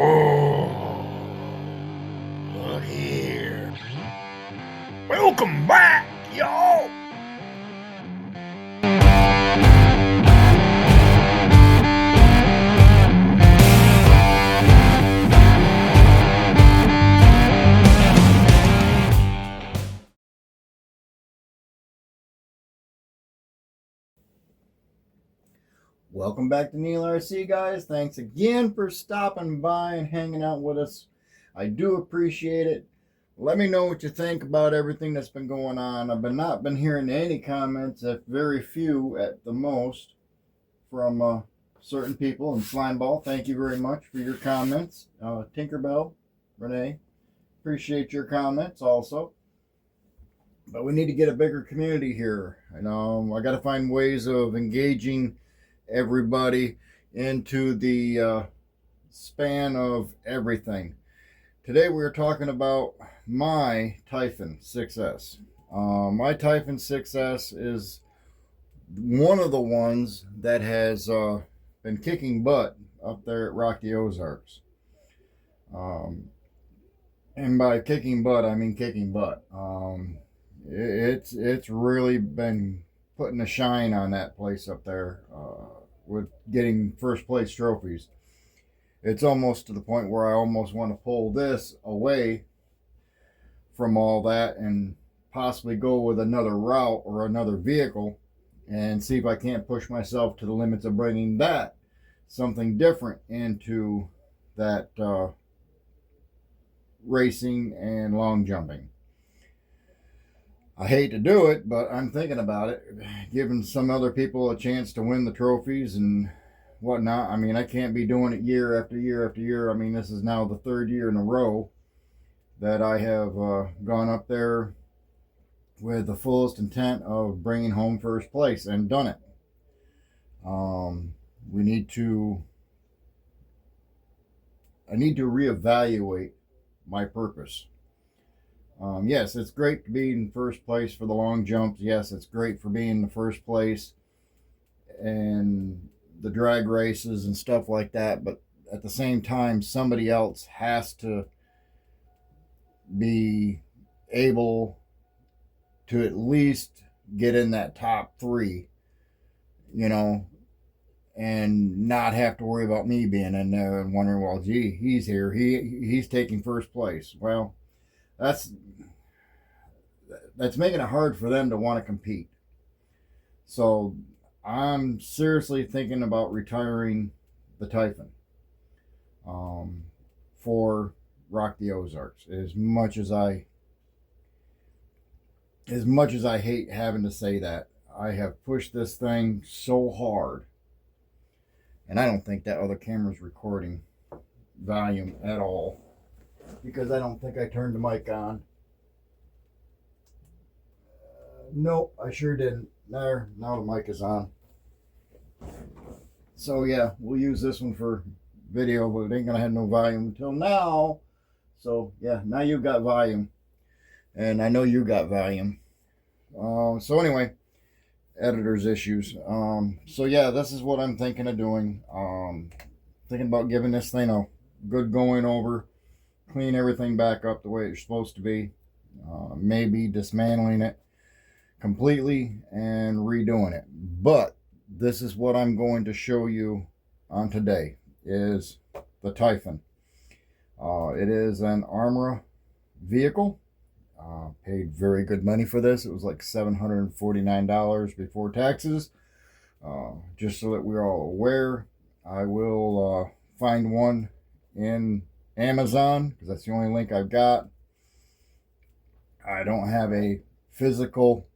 Oh, look here. Welcome back, y'all. Welcome back to Neil RC, guys. Thanks again for stopping by and hanging out with us. I do appreciate it. Let me know what you think about everything that's been going on. I've not been hearing any comments, very few at the most, from certain people. And Slimeball, thank you very much for your comments. Tinkerbell, Renee, appreciate your comments also. But we need to get a bigger community here. I got to find ways of engaging everybody into the span of everything. Today we're talking about my Typhon 6S. My Typhon 6S is one of the ones that has been kicking butt up there at Rocky Ozarks. And by kicking butt, I mean kicking butt. It's really been putting a shine on that place up there with getting first place trophies. It's almost to the point where I almost want to pull this away from all that and possibly go with another route or another vehicle and see if I can't push myself to the limits of bringing that something different into that racing and long jumping. I hate to do it, but I'm thinking about it, giving some other people a chance to win the trophies and whatnot. I mean, I can't be doing it year after year after year. I mean, this is now the third year in a row that I have gone up there with the fullest intent of bringing home first place and done it. I need to reevaluate my purpose. Yes, it's great to be in first place for the long jumps. Yes, it's great for being in the first place and the drag races and stuff like that. But at the same time, somebody else has to be able to at least get in that top three, and not have to worry about me being in there and wondering, well, gee, he's here. He's taking first place. Well, that's making it hard for them to want to compete. So I'm seriously thinking about retiring the Typhon for Rock the Ozarks. As much as I hate having to say that, I have pushed this thing so hard, and I don't think that other camera's recording volume at all, because I don't think I turned the mic on. Nope, I sure didn't. There, now the mic is on. So yeah, we'll use this one for video, but it ain't gonna have no volume until now. So yeah, now you've got volume, and I know you got volume. So anyway, editor's issues. So yeah, this is what I'm thinking of doing. Thinking about giving this thing a good going over, clean everything back up the way it's supposed to be. Maybe dismantling it completely and redoing it. But this is what I'm going to show you on today, is the Typhon. It is an Armora vehicle. Paid very good money for this. It was like $749 before taxes. Just so that we're all aware, I will find one in Amazon, because that's the only link I've got. I don't have a physical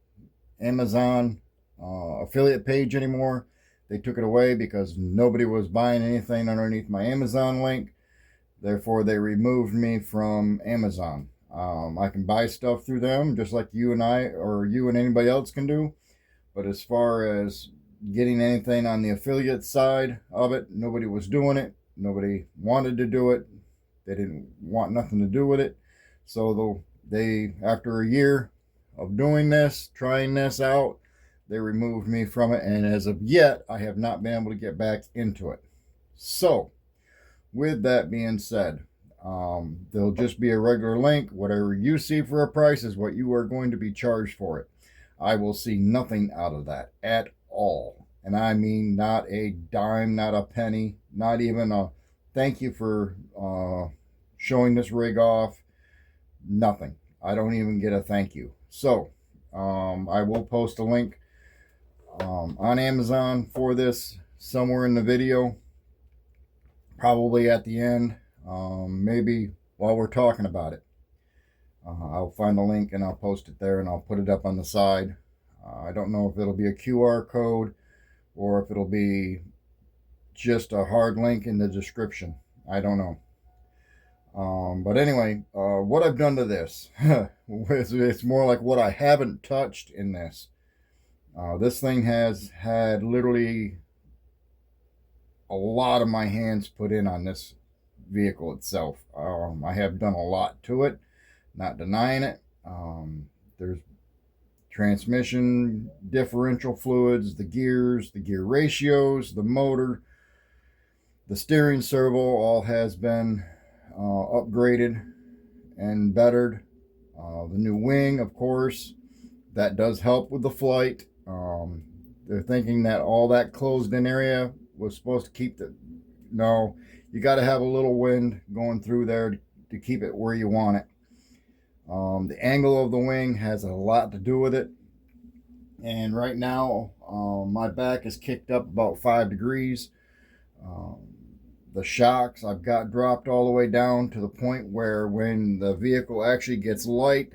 Amazon affiliate page anymore. They took it away because nobody was buying anything underneath my Amazon link. Therefore, they removed me from Amazon. I can buy stuff through them just like you and I, or you and anybody else can do. But as far as getting anything on the affiliate side of it, nobody was doing it. Nobody wanted to do it. They didn't want nothing to do with it. So they, after a year of doing this, trying this out, they removed me from it, and as of yet, I have not been able to get back into it. So with that being said, there'll just be a regular link. Whatever you see for a price is what you are going to be charged for it. I will see nothing out of that at all. And I mean not a dime, not a penny, not even a thank you for showing this rig off. Nothing. I don't even get a thank you. So I will post a link on Amazon for this somewhere in the video, probably at the end, maybe while we're talking about it. I'll find the link and I'll post it there, and I'll put it up on the side. I don't know if it'll be a QR code or if it'll be just a hard link in the description. I don't know. But anyway, what I've done to this, it's more like what I haven't touched in this. This thing has had literally a lot of my hands put in on this vehicle itself. I have done a lot to it, not denying it. There's transmission, differential fluids, the gears, the gear ratios, the motor, the steering servo, all has been upgraded and bettered. The new wing, of course, that does help with the flight. They're thinking that all that closed in area was supposed to keep the... No, you got to have a little wind going through there to keep it where you want it. The angle of the wing has a lot to do with it. And right now, my back is kicked up about 5 degrees. The shocks I've got dropped all the way down to the point where when the vehicle actually gets light,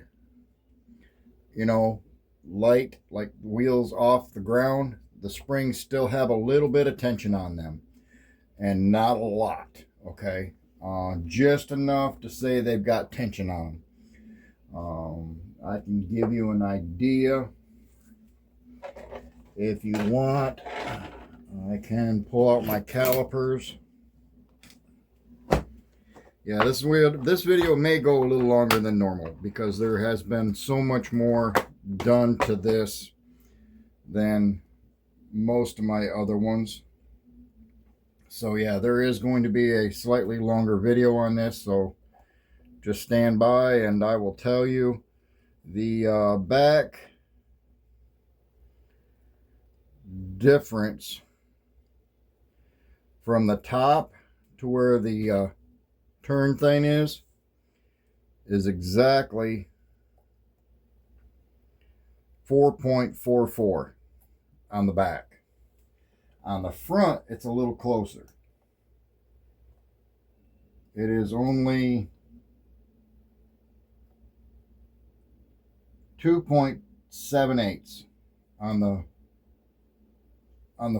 you know, light, like wheels off the ground, the springs still have a little bit of tension on them. And not a lot, okay? Just enough to say they've got tension on them. I can give you an idea if you want. I can pull out my calipers. Yeah, this video may go a little longer than normal because there has been so much more done to this than most of my other ones. So yeah, there is going to be a slightly longer video on this, so just stand by and I will tell you the back difference from the top to where the turn thing is exactly 4.44 on the back. On the front, it's a little closer. It is only 2.78 on the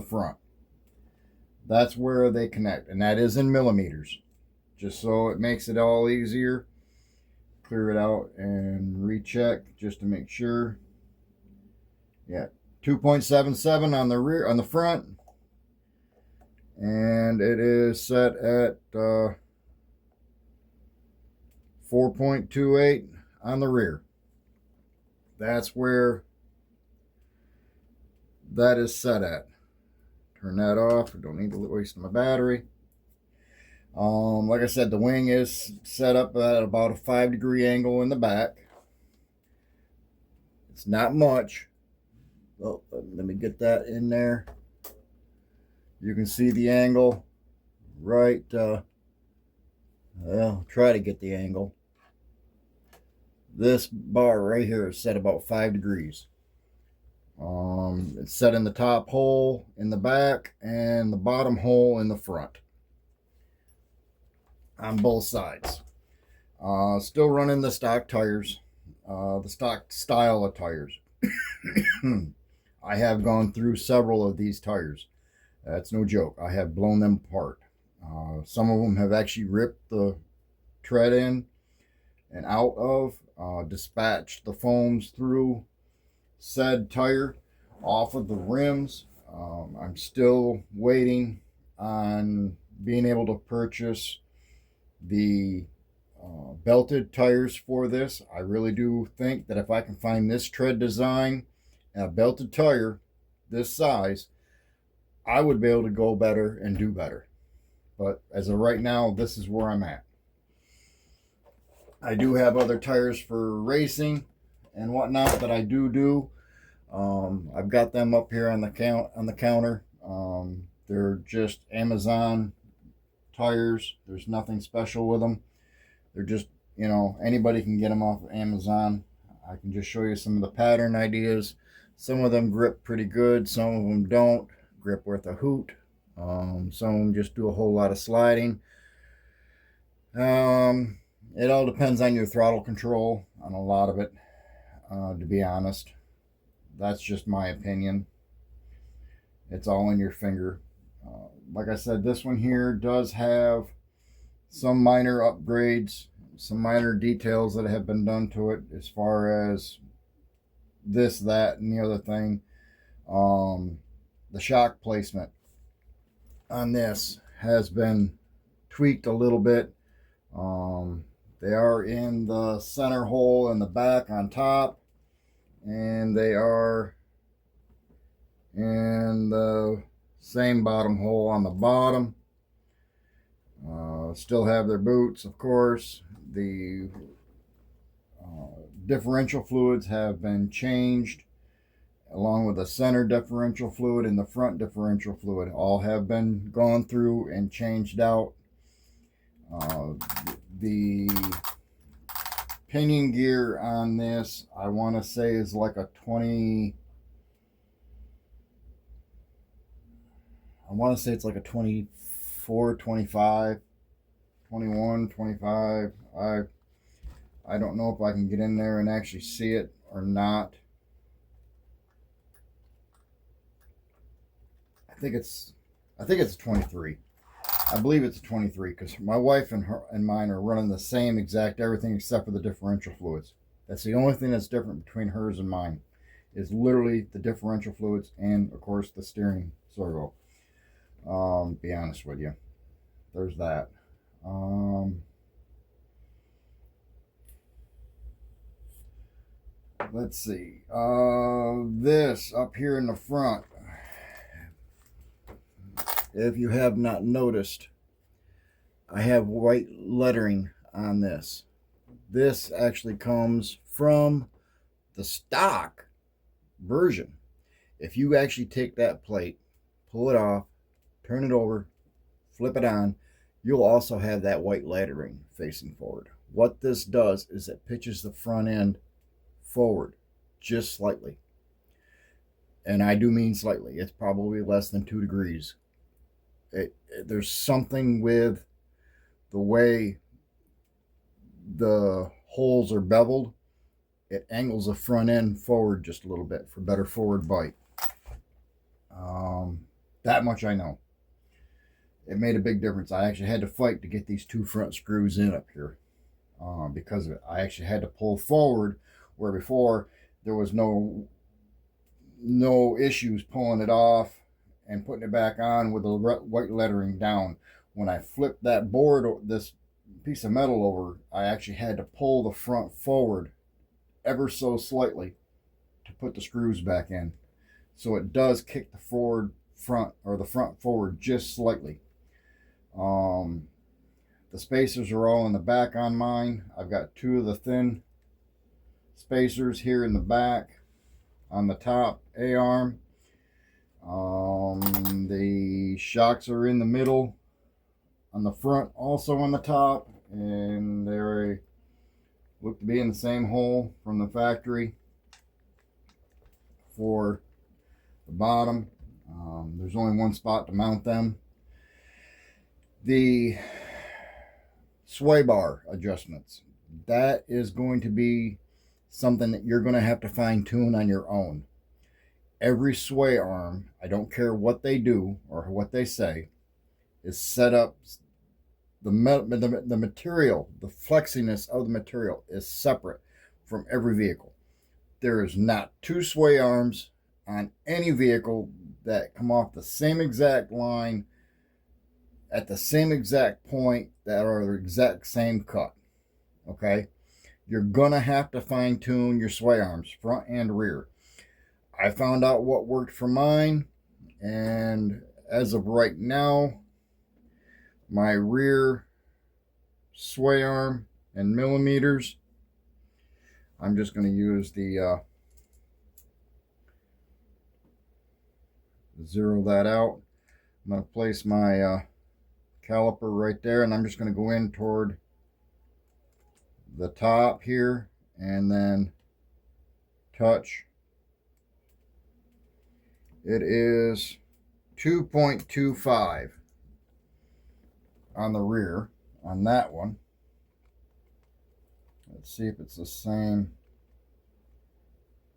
front. That's where they connect, and that is in millimeters. Just so it makes it all easier. Clear it out and recheck just to make sure. Yeah, 2.77 on the rear, on the front. And it is set at 4.28 on the rear. That's where that is set at. Turn that off. I don't need to waste my battery. Like I said, the wing is set up at about a 5-degree angle in the back. It's not much. Oh, let me get that in there. You can see the angle right, well, try to get the angle. This bar right here is set about 5 degrees. It's set in the top hole in the back and the bottom hole in the front on both sides. Still running the stock tires, the stock style of tires. I have gone through several of these tires. That's no joke. I have blown them apart. Some of them have actually ripped the tread in and out of, dispatched the foams through said tire off of the rims. I'm still waiting on being able to purchase the belted tires for this. I really do think that if I can find this tread design and a belted tire this size, I would be able to go better and do better. but as of right now, this is where I'm at. I do have other tires for racing and whatnot that I do. I've got them up here on the counter. They're just Amazon tires. There's nothing special with them. They're just, you know, anybody can get them off of Amazon. I can just show you some of the pattern ideas. Some of them grip pretty good. Some of them don't grip worth a hoot. Some of them just do a whole lot of sliding. It all depends on your throttle control on a lot of it, to be honest. That's just my opinion. It's all in your finger. Like I said, this one here does have some minor upgrades, some minor details that have been done to it as far as this, that, and the other thing. The shock placement on this has been tweaked a little bit. They are in the center hole in the back on top, and they are in the same bottom hole on the bottom. Still have their boots, of course. The differential fluids have been changed, along with the center differential fluid and the front differential fluid. All have been gone through and changed out. The pinion gear on this, I want to say, is like a 20. I want to say it's like a 24, 25, 21, 25. I don't know if I can get in there and actually see it or not. I think it's a 23. I believe it's a 23 because my wife and mine are running the same exact everything except for the differential fluids. That's the only thing that's different between hers and mine, is literally the differential fluids and, of course, the steering servo. Be honest with you, there's that. Let's see. This up here in the front, if you have not noticed, I have white lettering on this. This actually comes from the stock version. If you actually take that plate, pull it off, turn it over, flip it on, you'll also have that white lettering facing forward. What this does is it pitches the front end forward just slightly. And I do mean slightly. It's probably less than 2 degrees. There's something with the way the holes are beveled. It angles the front end forward just a little bit for better forward bite. That much I know. It made a big difference. I actually had to fight to get these 2 front screws in up here because of it. I actually had to pull forward, where before there was no issues pulling it off and putting it back on with the white lettering down. When I flipped that board, this piece of metal over, I actually had to pull the front forward ever so slightly to put the screws back in. So it does kick the front forward just slightly. The spacers are all in the back on mine. I've got 2 of the thin spacers here in the back on the top A-arm. The shocks are in the middle on the front, also on the top, and they look to be in the same hole from the factory for the bottom. There's only one spot to mount them. The sway bar adjustments, that is going to be something that you're going to have to fine tune on your own. Every sway arm, I don't care what they do or what they say, is set up. The material, the flexiness of the material is separate from every vehicle. There is not 2 sway arms on any vehicle that come off the same exact line at the same exact point that are the exact same cut. Okay? You're going to have to fine tune your sway arms, front and rear. I found out what worked for mine, and as of right now, my rear sway arm in millimeters, I'm just going to use the zero that out. I'm going to place my caliper right there, and I'm just going to go in toward the top here and then touch. It is 2.25 on the rear on that one. Let's see if it's the same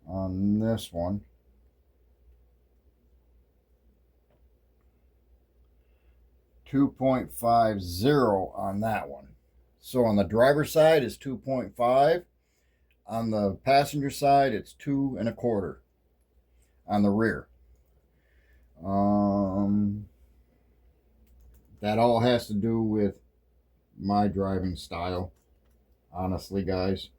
on this one. 2.50 on that one. So on the driver's side it's 2.5. On the passenger side it's 2.25 on the rear. That all has to do with my driving style, honestly, guys.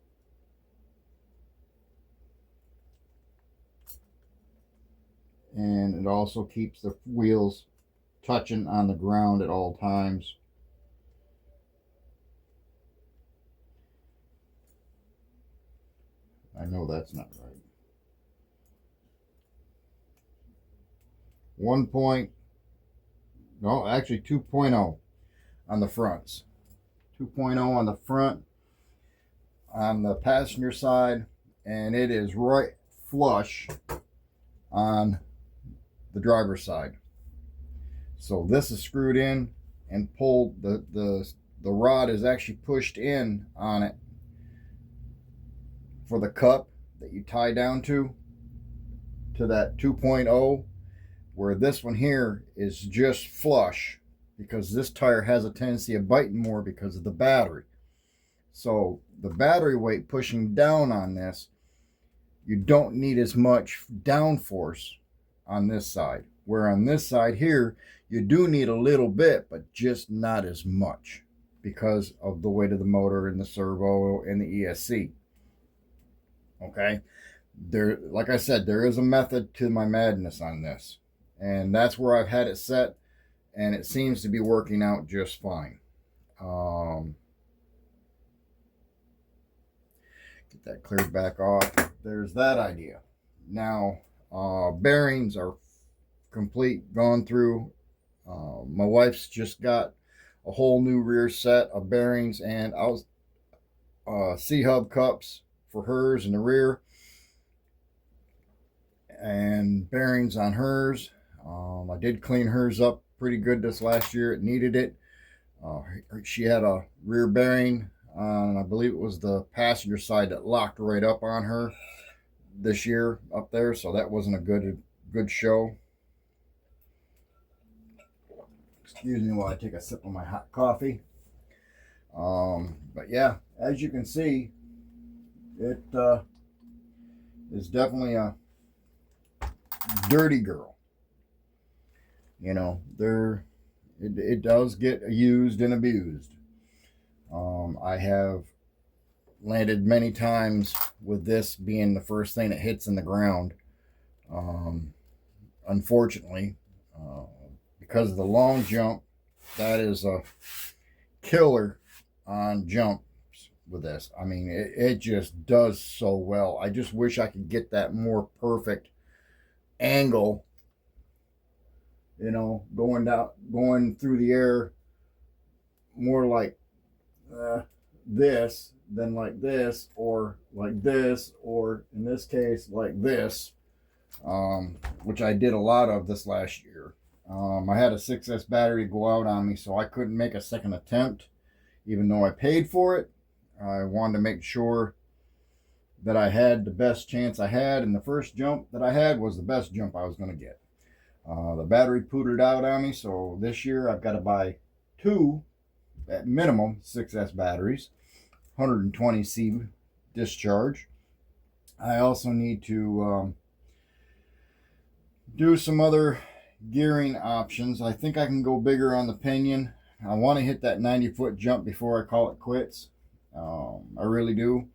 And it also keeps the wheels touching on the ground at all times. I know that's not right. 2.0 on the fronts. 2.0 on the front on the passenger side, and it is right flush on the driver's side. So this is screwed in and pulled, the rod is actually pushed in on it for the cup that you tie down to that 2.0, where this one here is just flush because this tire has a tendency of biting more because of the battery. So the battery weight pushing down on this, you don't need as much downforce on this side. Where on this side here, you do need a little bit, but just not as much because of the weight of the motor and the servo and the ESC. Okay, there, like I said, there is a method to my madness on this, and that's where I've had it set, and it seems to be working out just fine. Get that cleared back off. There's that idea. Now, bearings are complete, gone through. My wife's just got a whole new rear set of bearings and C-hub cups for hers in the rear, and bearings on hers. I did clean hers up pretty good this last year. It needed it. She had a rear bearing on, I believe it was the passenger side, that locked right up on her this year up there, so that wasn't a good show. Excuse me while I take a sip of my hot coffee. But yeah, as you can see, it is definitely a dirty girl. You know, it does get used and abused. I have landed many times with this being the first thing that hits in the ground. Unfortunately, because of the long jump, that is a killer on jumps with this. I mean, it just does so well. I just wish I could get that more perfect angle, you know, going through the air more like this than like this, or like this, or in this case like this, which I did a lot of this last year. I had a 6S battery go out on me, so I couldn't make a second attempt, even though I paid for it. I wanted to make sure that I had the best chance I had, and the first jump that I had was the best jump I was going to get. The battery pootered out on me, so this year I've got to buy 2, at minimum, 6S batteries, 120C discharge. I also need to do some other gearing options. I think I can go bigger on the pinion. I want to hit that 90-foot jump before I call it quits. I really do.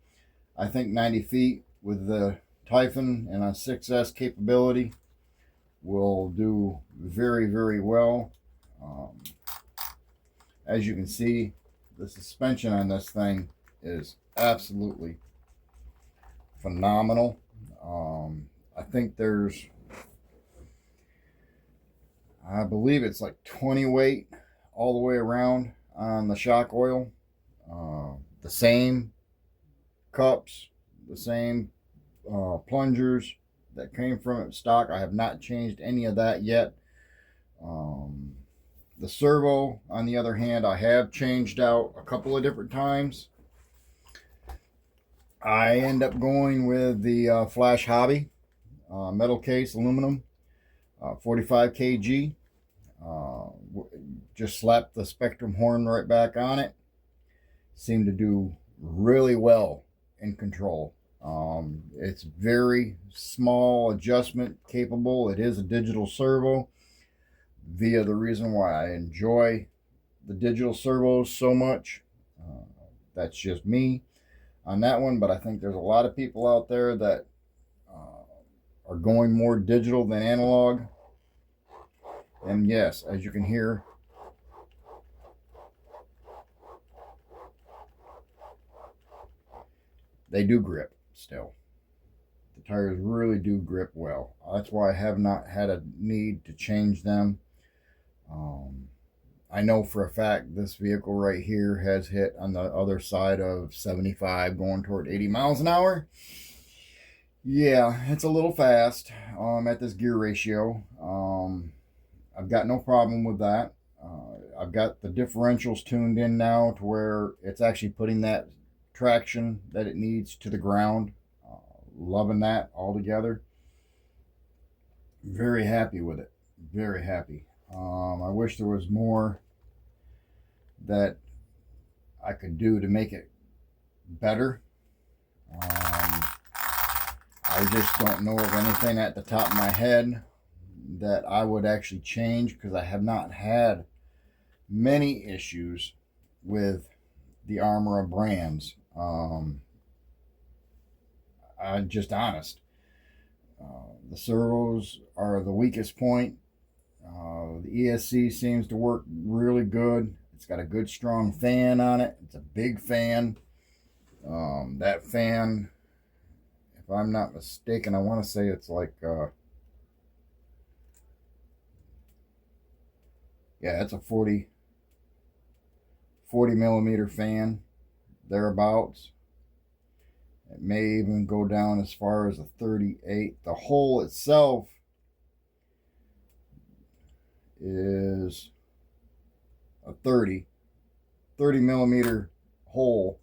I think 90 feet with the Typhon and a 6S capability will do very, very well. As you can see, the suspension on this thing is absolutely phenomenal. I think I believe it's like 20 weight all the way around on the shock oil. The same cups, the same plungers that came from it stock. I have not changed any of that yet. The servo, on the other hand, I have changed out a couple of different times. I end up going with the Flash Hobby metal case aluminum, 45 kg. Just slapped the Spectrum horn right back on it. Seemed to do really well in control. It's very small adjustment capable. It is a digital servo, via the reason why I enjoy the digital servos so much. That's just me on that one, but I think there's a lot of people out there that are going more digital than analog. And yes, as you can hear, they do grip still. The tires really do grip well. That's why I have not had a need to change them. I know for a fact this vehicle right here has hit on the other side of 75 going toward 80 miles an hour. Yeah, it's a little fast at this gear ratio. I've got no problem with that. I've got the differentials tuned in now to where it's actually putting that traction that it needs to the ground. Loving that altogether. Very happy with it. Very happy. I wish there was more that I could do to make it better. I just don't know of anything at the top of my head that I would actually change, because I have not had many issues with the Armora brands. I'm just honest. The servos are the weakest point. The ESC seems to work really good. It's got a good strong fan on it. It's a big fan. That fan, if I'm not mistaken, I want to say it's like yeah, it's a 40 millimeter fan, thereabouts. It may even go down as far as a 38. The hole itself is a 30 millimeter hole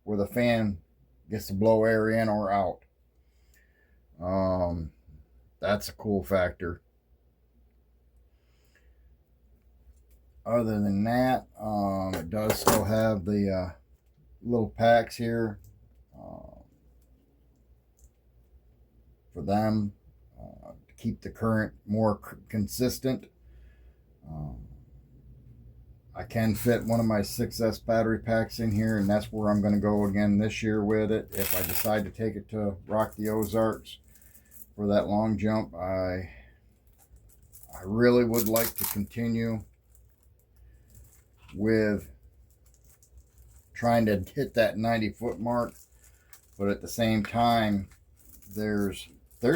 where the fan gets to blow air in or out. That's a cool factor. Other than that, it does still have the little packs here for them to keep the current more consistent. I can fit one of my 6S battery packs in here, and that's where I'm going to go again this year with it. If I decide to take it to Rock the Ozarks for that long jump, I really would like to continue with trying to hit that 90-foot mark. But at the same time, there's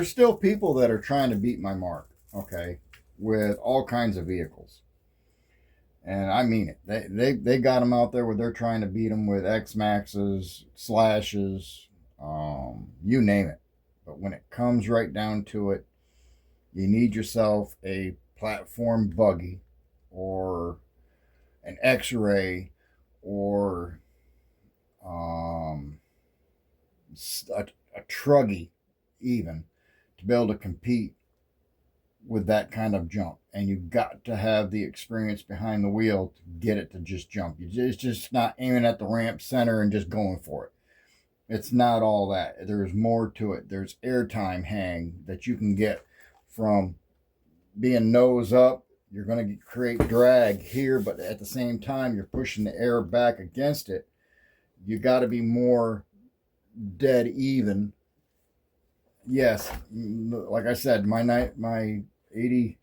still people that are trying to beat my mark, okay, with all kinds of vehicles. And I mean it. They got them out there where they're trying to beat them with X-Maxes, Slashes, you name it. But when it comes right down to it, you need yourself a platform buggy or an X-Ray or a truggy even to be able to compete with that kind of jump. And you've got to have the experience behind the wheel to get it to just jump. It's just not aiming at the ramp center and just going for it. It's not all that. There's more to it. There's airtime hang that you can get from being nose up. You're going to create drag here, but at the same time, you're pushing the air back against it. You got to be more dead even. Yes, like I said, my 80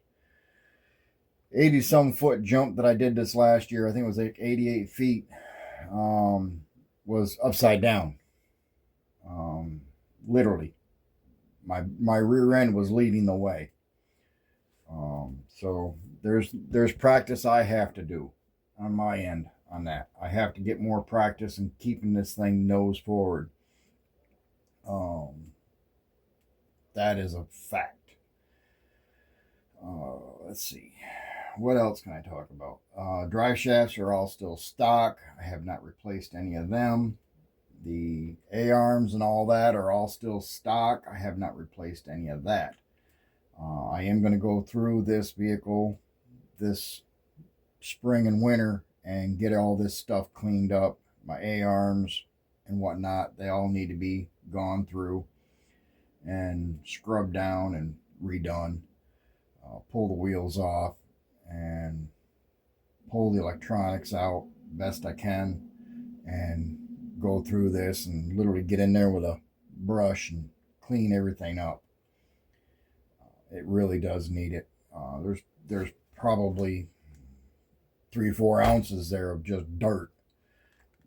80 some foot jump that I did this last year, I think it was like 88 feet, was upside down. Literally, my rear end was leading the way. So there's practice I have to do on my end on that. I have to get more practice in keeping this thing nose forward. That is a fact. Let's see. What else can I talk about? Drive shafts are all still stock. I have not replaced any of them. The A-arms and all that are all still stock. I have not replaced any of that. I am going to go through this vehicle this spring and winter and get all this stuff cleaned up. My A-arms and whatnot, they all need to be gone through and scrubbed down and redone. Pull the wheels off and pull the electronics out best I can and go through this and literally get in there with a brush and clean everything up. It really does need it. There's probably 3-4 ounces there of just dirt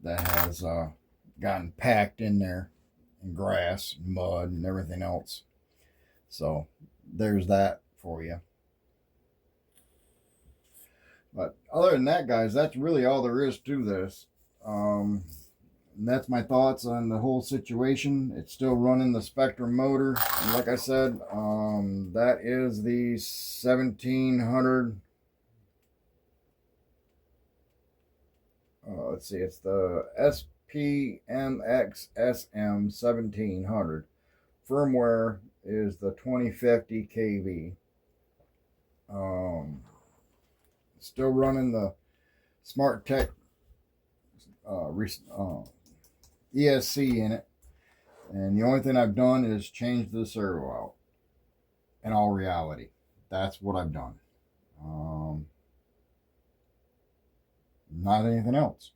that has gotten packed in there, and grass, and mud, and everything else. So there's that for you. But other than that, guys, that's really all there is to this. And that's my thoughts on the whole situation. It's still running the Spectrum motor. And like I said, that is the 1700. Let's see, it's the SPMXSM 1700. Firmware is the 2050 KV. Still running the Smart Tech ESC in it, and the only thing I've done is change the servo out. In all reality, that's what I've done. Not anything else.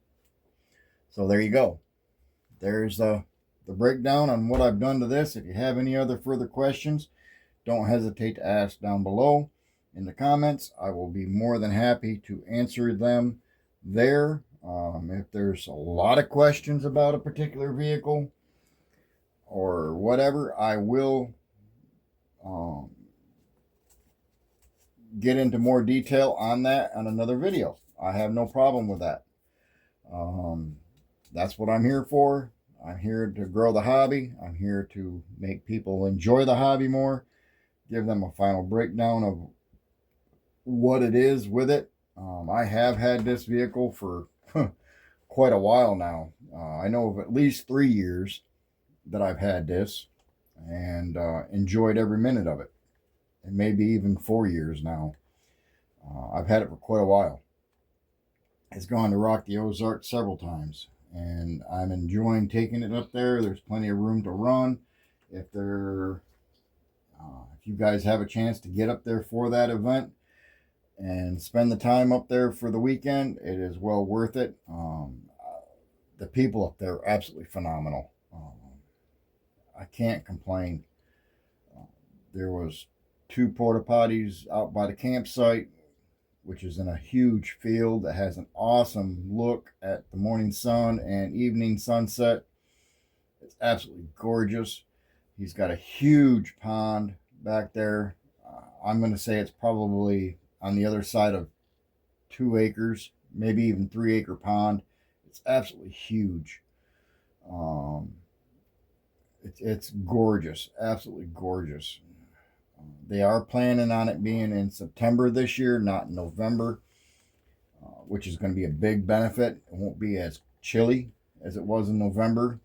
So there you go. There's the breakdown on what I've done to this. If you have any other further questions, don't hesitate to ask down below in the comments. I will be more than happy to answer them there. If there's a lot of questions about a particular vehicle or whatever, I will get into more detail on that on another video. I have no problem with that. That's what I'm here for. I'm here to grow the hobby. I'm here to make people enjoy the hobby more, give them a final breakdown of what it is with it. I have had this vehicle for quite a while now. I know of at least 3 years that I've had this and enjoyed every minute of it. And maybe even 4 years now. I've had it for quite a while. It's gone to Rock the Ozarks several times, and I'm enjoying taking it up there. There's plenty of room to run. If you guys have a chance to get up there for that event and spend the time up there for the weekend, it is well worth it. The people up there are absolutely phenomenal. I can't complain. There was 2 porta potties out by the campsite, which is in a huge field that has an awesome look at the morning sun and evening sunset. It's absolutely gorgeous. He's got a huge pond back there. I'm going to say it's probably on the other side of 2 acres, maybe even 3-acre pond. It's absolutely huge. It's gorgeous, absolutely gorgeous. They are planning on it being in September this year, not in November, which is going to be a big benefit. It won't be as chilly as it was in November.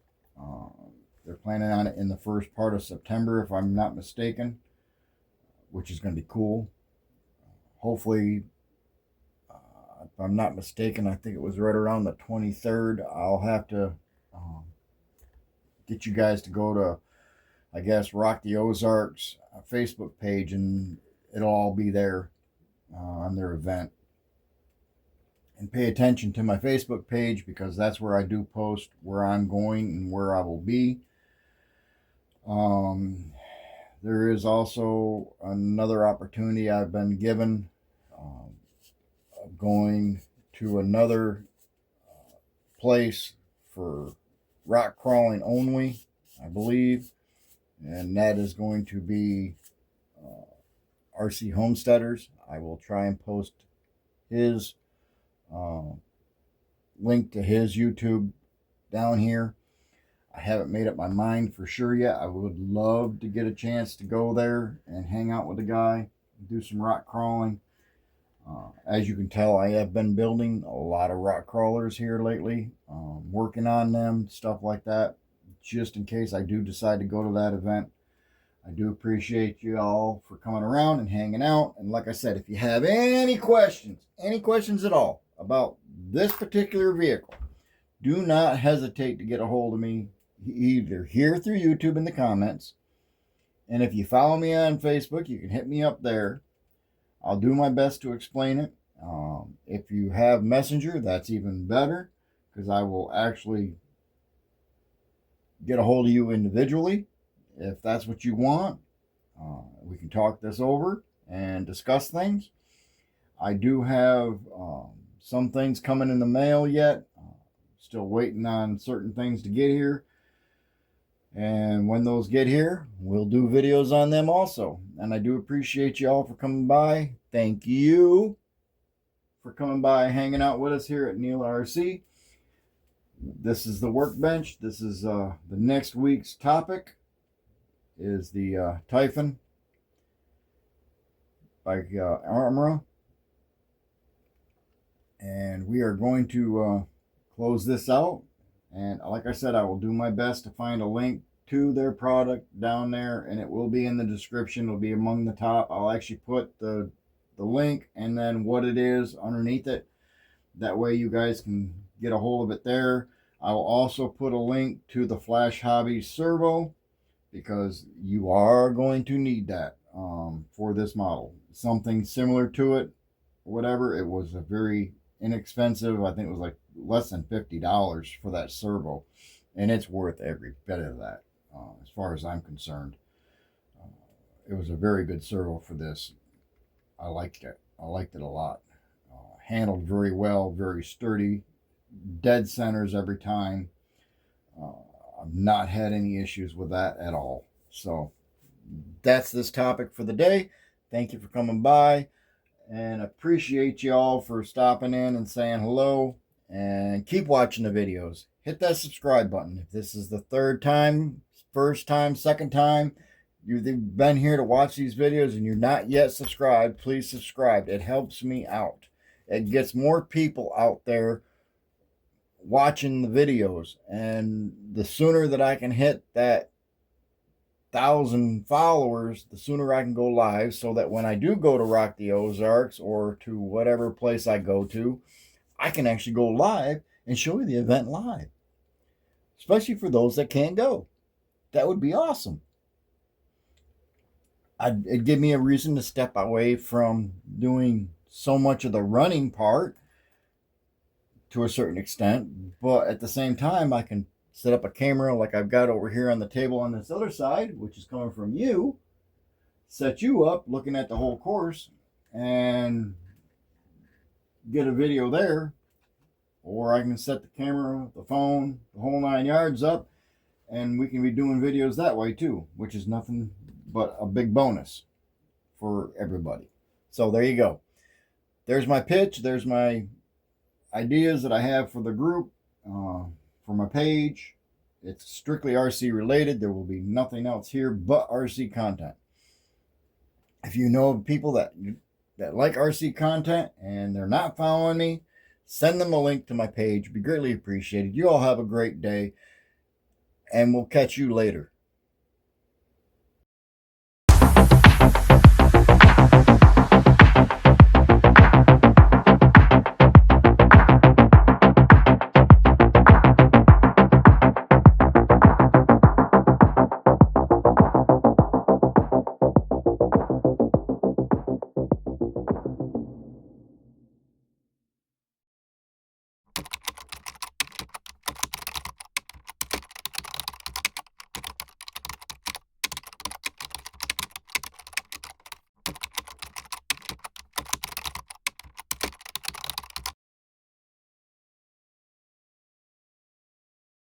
They're planning on it in the first part of September, if I'm not mistaken, which is going to be cool. Hopefully, if I'm not mistaken, I think it was right around the 23rd. I'll have to get you guys to go to, I guess, Rock the Ozarks Facebook page, and it'll all be there on their event. And pay attention to my Facebook page, because that's where I do post where I'm going and where I will be. There is also another opportunity I've been given going to another place for rock crawling only, I believe, and that is going to be RC Homesteaders. I will try and post his link to his YouTube down here. I haven't made up my mind for sure yet. I would love to get a chance to go there and hang out with the guy, do some rock crawling. As you can tell, I have been building a lot of rock crawlers here lately, working on them, stuff like that, just in case I do decide to go to that event. I do appreciate you all for coming around and hanging out. And like I said, if you have any questions at all about this particular vehicle, do not hesitate to get a hold of me, either here through YouTube in the comments. And if you follow me on Facebook, you can hit me up there. I'll do my best to explain it. If you have Messenger, that's even better, because I will actually get a hold of you individually. If that's what you want, we can talk this over and discuss things. I do have some things coming in the mail yet. Still waiting on certain things to get here. And when those get here, we'll do videos on them also. And I do appreciate you all for coming by. Thank you for coming by and hanging out with us here at Neil RC. This is the workbench. This is the next week's topic is the Typhon by Armora. And we are going to close this out. And like I said, I will do my best to find a link to their product down there, and it will be in the description. It'll be among the top. I'll actually put the link and then what it is underneath it. That way you guys can get a hold of it there. I will also put a link to the Flash Hobby Servo, because you are going to need that for this model. Something similar to it, whatever. It was a very inexpensive, I think it was like less than $50 for that servo, and it's worth every bit of that as far as I'm concerned. It was a very good servo for this. I liked it a lot. Handled very well, very sturdy, dead centers every time. I've not had any issues with that at all. So that's this topic for the day. Thank you for coming by, and appreciate you all for stopping in and saying hello. And keep watching the videos. Hit that subscribe button. If this is the third time, first time, second time you've been here to watch these videos and you're not yet subscribed, please subscribe. It helps me out. It gets more people out there watching the videos, and the sooner that I can hit that 1,000 followers, the sooner I can go live, so that when I do go to Rock the Ozarks or to whatever place I go to, I can actually go live and show you the event live, especially for those that can't go. That would be awesome. It'd give me a reason to step away from doing so much of the running part to a certain extent, but at the same time, I can set up a camera like I've got over here on the table on this other side, which is coming from you, set you up looking at the whole course, and get a video there. Or I can set the camera, the phone, the whole 9 yards up, and we can be doing videos that way too, which is nothing but a big bonus for everybody. So there you go. There's my pitch. There's my ideas that I have for the group, for my page. It's strictly RC related. There will be nothing else here but RC content. If you know people that like RC content and they're not following me, send them a link to my page. Be greatly appreciated. You all have a great day, and we'll catch you later.